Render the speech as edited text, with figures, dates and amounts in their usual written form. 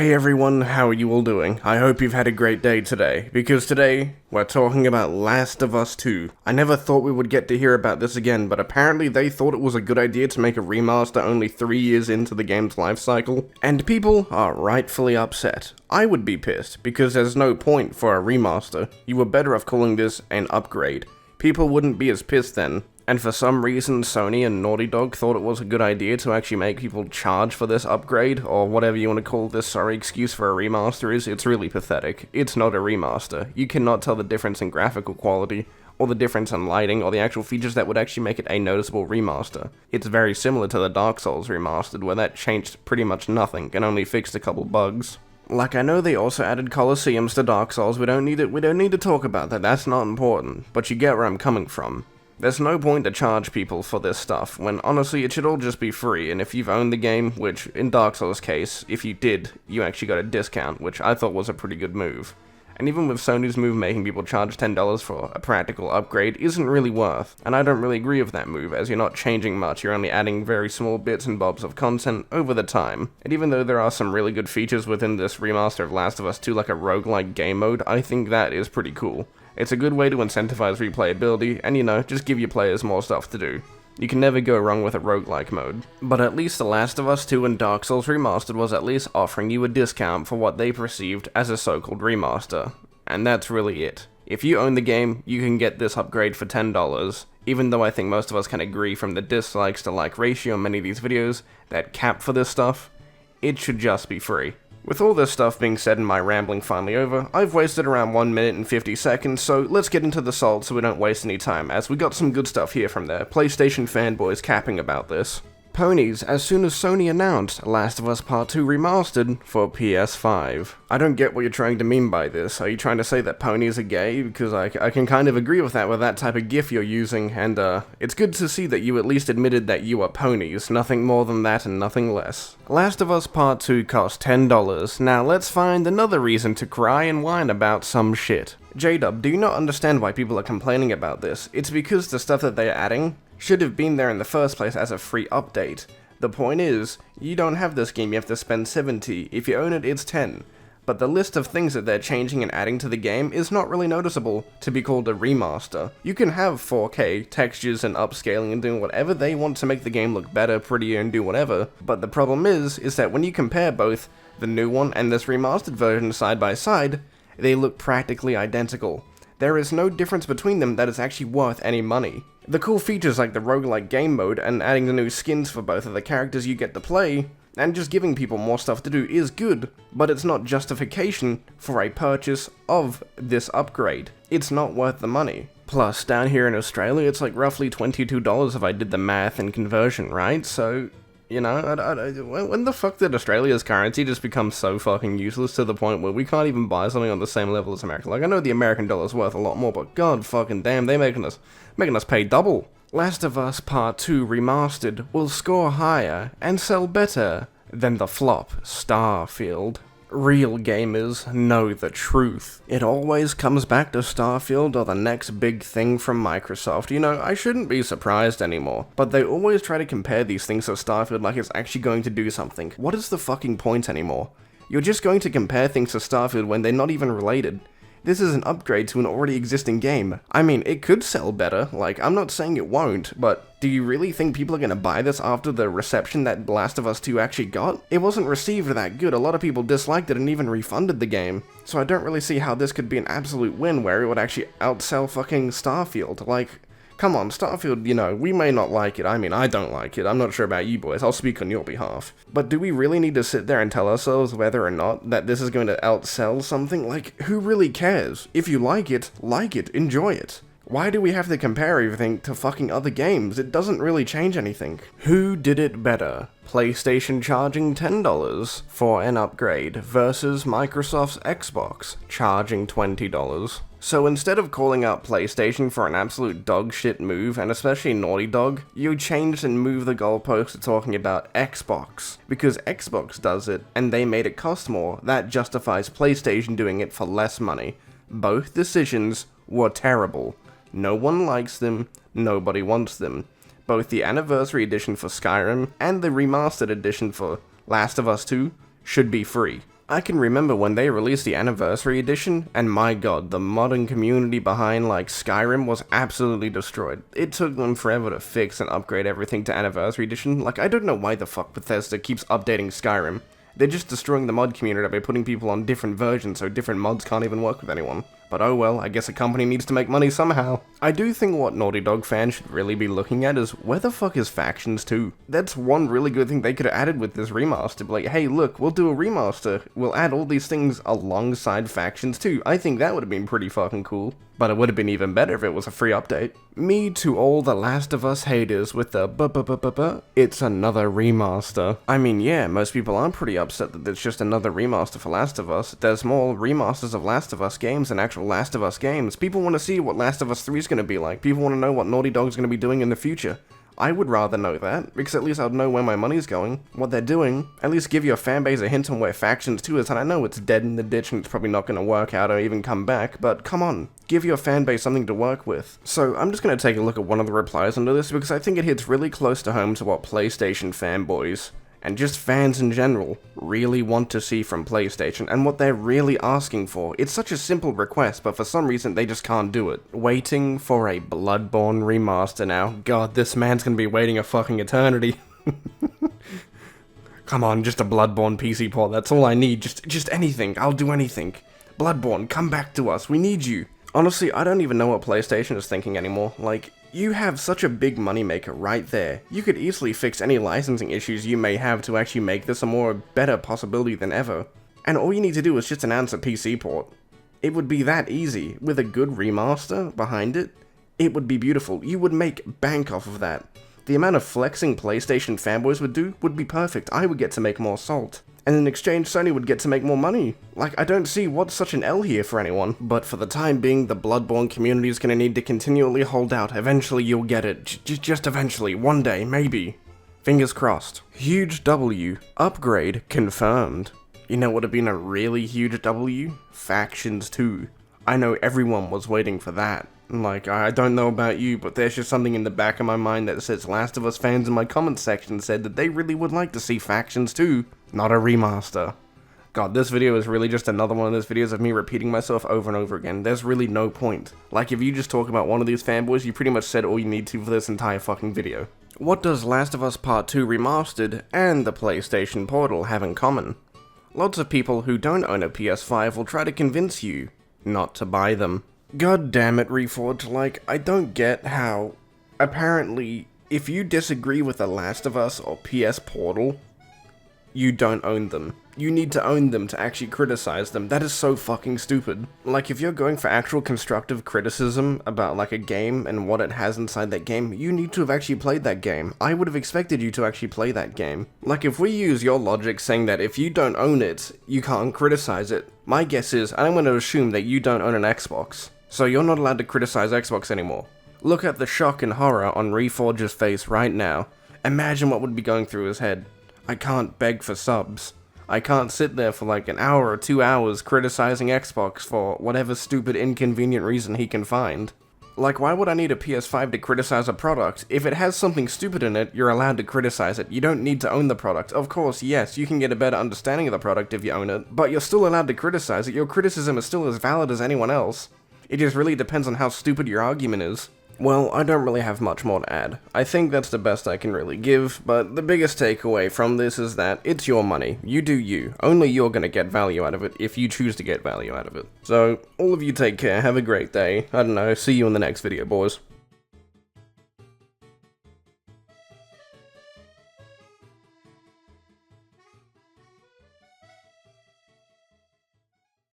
Hey everyone, how are you all doing? I hope you've had a great day today, because today, we're talking about Last of Us 2. I never thought we would get to hear about this again, but apparently they thought it was a good idea to make a remaster only 3 years into the game's life cycle, and people are rightfully upset. I would be pissed, because there's no point for a remaster. You were better off calling this an upgrade. People wouldn't be as pissed then. And for some reason, Sony and Naughty Dog thought it was a good idea to actually make people charge for this upgrade, or whatever you want to call this sorry excuse for a remaster is. It's really pathetic. It's not a remaster. You cannot tell the difference in graphical quality, or the difference in lighting, or the actual features that would actually make it a noticeable remaster. It's very similar to the Dark Souls Remastered, where that changed pretty much nothing, and only fixed a couple bugs. Like, I know they also added Colosseums to Dark Souls, we don't need to talk about that, that's not important, but you get where I'm coming from. There's no point to charge people for this stuff, when honestly it should all just be free, and if you've owned the game, which in Dark Souls' case, if you did, you actually got a discount, which I thought was a pretty good move. And even with Sony's move making people charge $10 for a practical upgrade isn't really worth, and I don't really agree with that move, as you're not changing much, you're only adding very small bits and bobs of content over the time. And even though there are some really good features within this remaster of Last of Us 2, like a roguelike game mode, I think that is pretty cool. It's a good way to incentivize replayability, and just give your players more stuff to do. You can never go wrong with a roguelike mode. But at least The Last of Us 2 and Dark Souls Remastered was at least offering you a discount for what they perceived as a so-called remaster. And that's really it. If you own the game, you can get this upgrade for $10, even though I think most of us can agree from the dislikes to like ratio in many of these videos that cap for this stuff, it should just be free. With all this stuff being said and my rambling finally over, I've wasted around 1 minute and 50 seconds, so let's get into the salt so we don't waste any time, as we got some good stuff here from there. PlayStation fanboys capping about this. Ponies, as soon as Sony announced Last of Us Part 2 Remastered for PS5. I don't get what you're trying to mean by this. Are you trying to say that ponies are gay? Because I can kind of agree with that type of gif you're using, and it's good to see that you at least admitted that you are ponies, nothing more than that and nothing less. Last of Us Part 2 cost $10, now let's find another reason to cry and whine about some shit. J-Dub, do you not understand why people are complaining about this? It's because the stuff that they're adding should have been there in the first place as a free update. The point is, you don't have this game, you have to spend $70, if you own it, it's $10. But the list of things that they're changing and adding to the game is not really noticeable to be called a remaster. You can have 4K, textures and upscaling and doing whatever they want to make the game look better, prettier, and do whatever, but the problem is that when you compare both the new one and this remastered version side by side, they look practically identical. There is no difference between them that is actually worth any money. The cool features like the roguelike game mode and adding the new skins for both of the characters you get to play, and just giving people more stuff to do is good, but it's not justification for a purchase of this upgrade. It's not worth the money. Plus, down here in Australia, it's like roughly $22 if I did the math and conversion, right? So, when the fuck did Australia's currency just become so fucking useless to the point where we can't even buy something on the same level as America? Like, I know the American dollar's worth a lot more, but god fucking damn, they making us pay double. Last of Us Part 2 Remastered will score higher and sell better than the flop Starfield. Real gamers know the truth. It always comes back to Starfield or the next big thing from Microsoft. I shouldn't be surprised anymore, but they always try to compare these things to Starfield like it's actually going to do something. What is the fucking point anymore? You're just going to compare things to Starfield when they're not even related. This is an upgrade to an already existing game. I mean, it could sell better, like, I'm not saying it won't, but do you really think people are gonna buy this after the reception that Last of Us 2 actually got? It wasn't received that good, a lot of people disliked it and even refunded the game, so I don't really see how this could be an absolute win where it would actually outsell fucking Starfield. Like, come on, Starfield, we may not like it. I mean, I don't like it. I'm not sure about you boys. I'll speak on your behalf. But do we really need to sit there and tell ourselves whether or not that this is going to outsell something? Like, who really cares? If you like it, enjoy it. Why do we have to compare everything to fucking other games? It doesn't really change anything. Who did it better? PlayStation charging $10 for an upgrade versus Microsoft's Xbox charging $20. So instead of calling out PlayStation for an absolute dog shit move, and especially Naughty Dog, you changed and moved the goalpost to talking about Xbox. Because Xbox does it, and they made it cost more, that justifies PlayStation doing it for less money. Both decisions were terrible. No one likes them, nobody wants them. Both the Anniversary Edition for Skyrim and the Remastered Edition for Last of Us 2 should be free. I can remember when they released the Anniversary Edition, and my god, the modding community behind, like, Skyrim was absolutely destroyed. It took them forever to fix and upgrade everything to Anniversary Edition. Like, I don't know why the fuck Bethesda keeps updating Skyrim. They're just destroying the mod community by putting people on different versions so different mods can't even work with anyone. But oh well, I guess a company needs to make money somehow. I do think what Naughty Dog fans should really be looking at is, where the fuck is Factions 2? That's one really good thing they could have added with this remaster. Like, hey look, we'll do a remaster. We'll add all these things alongside Factions 2. I think that would have been pretty fucking cool. But it would have been even better if it was a free update. Me to all the Last of Us haters with the it's another remaster. I mean, yeah, most people aren't pretty upset that it's just another remaster for Last of Us. There's more remasters of Last of Us games than actual Last of Us games. People want to see what Last of Us 3 is going to be like. People want to know what Naughty Dog's going to be doing in the future. I would rather know that, because at least I'd know where my money's going, what they're doing, at least give your fanbase a hint on where Factions 2 is, and I know it's dead in the ditch and it's probably not going to work out or even come back, but come on, give your fanbase something to work with. So I'm just going to take a look at one of the replies under this, because I think it hits really close to home to what PlayStation fanboys, and just fans in general, really want to see from PlayStation, and what they're really asking for. It's such a simple request, but for some reason they just can't do it. Waiting for a Bloodborne remaster now. God, this man's gonna be waiting a fucking eternity. Come on, just a Bloodborne PC port, that's all I need. Just anything, I'll do anything. Bloodborne, come back to us, we need you. Honestly, I don't even know what PlayStation is thinking anymore. Like, you have such a big moneymaker right there. You could easily fix any licensing issues you may have to actually make this a better possibility than ever. And all you need to do is just announce a PC port. It would be that easy. With a good remaster behind it, it would be beautiful. You would make bank off of that. The amount of flexing PlayStation fanboys would do would be perfect. I would get to make more salt. And in exchange, Sony would get to make more money. Like, I don't see what's such an L here for anyone. But for the time being, the Bloodborne community is gonna need to continually hold out. Eventually you'll get it. Just eventually. One day, maybe. Fingers crossed. Huge W. Upgrade confirmed. You know what would have been a really huge W? Factions 2. I know everyone was waiting for that. Like, I don't know about you, but there's just something in the back of my mind that says Last of Us fans in my comments section said that they really would like to see Factions 2, not a remaster. God, this video is really just another one of those videos of me repeating myself over and over again. There's really no point. Like, if you just talk about one of these fanboys, you pretty much said all you need to for this entire fucking video. What does Last of Us Part 2 Remastered and the PlayStation Portal have in common? Lots of people who don't own a PS5 will try to convince you not to buy them. God damn it, Reforged, like, I don't get how, apparently, if you disagree with The Last of Us or PS Portal, you don't own them. You need to own them to actually criticize them. That is so fucking stupid. Like, if you're going for actual constructive criticism about, like, a game and what it has inside that game, you need to have actually played that game. I would have expected you to actually play that game. Like, if we use your logic saying that if you don't own it, you can't criticize it, my guess is, I'm going to assume that you don't own an Xbox. So you're not allowed to criticize Xbox anymore. Look at the shock and horror on Reforge's face right now. Imagine what would be going through his head. I can't beg for subs. I can't sit there for like an hour or 2 hours criticizing Xbox for whatever stupid inconvenient reason he can find. Like, why would I need a PS5 to criticize a product? If it has something stupid in it, you're allowed to criticize it. You don't need to own the product. Of course, yes, you can get a better understanding of the product if you own it, but you're still allowed to criticize it. Your criticism is still as valid as anyone else. It just really depends on how stupid your argument is. Well, I don't really have much more to add. I think that's the best I can really give, but the biggest takeaway from this is that it's your money. You do you. Only you're gonna get value out of it if you choose to get value out of it. So, all of you take care, have a great day. I don't know, see you in the next video, boys.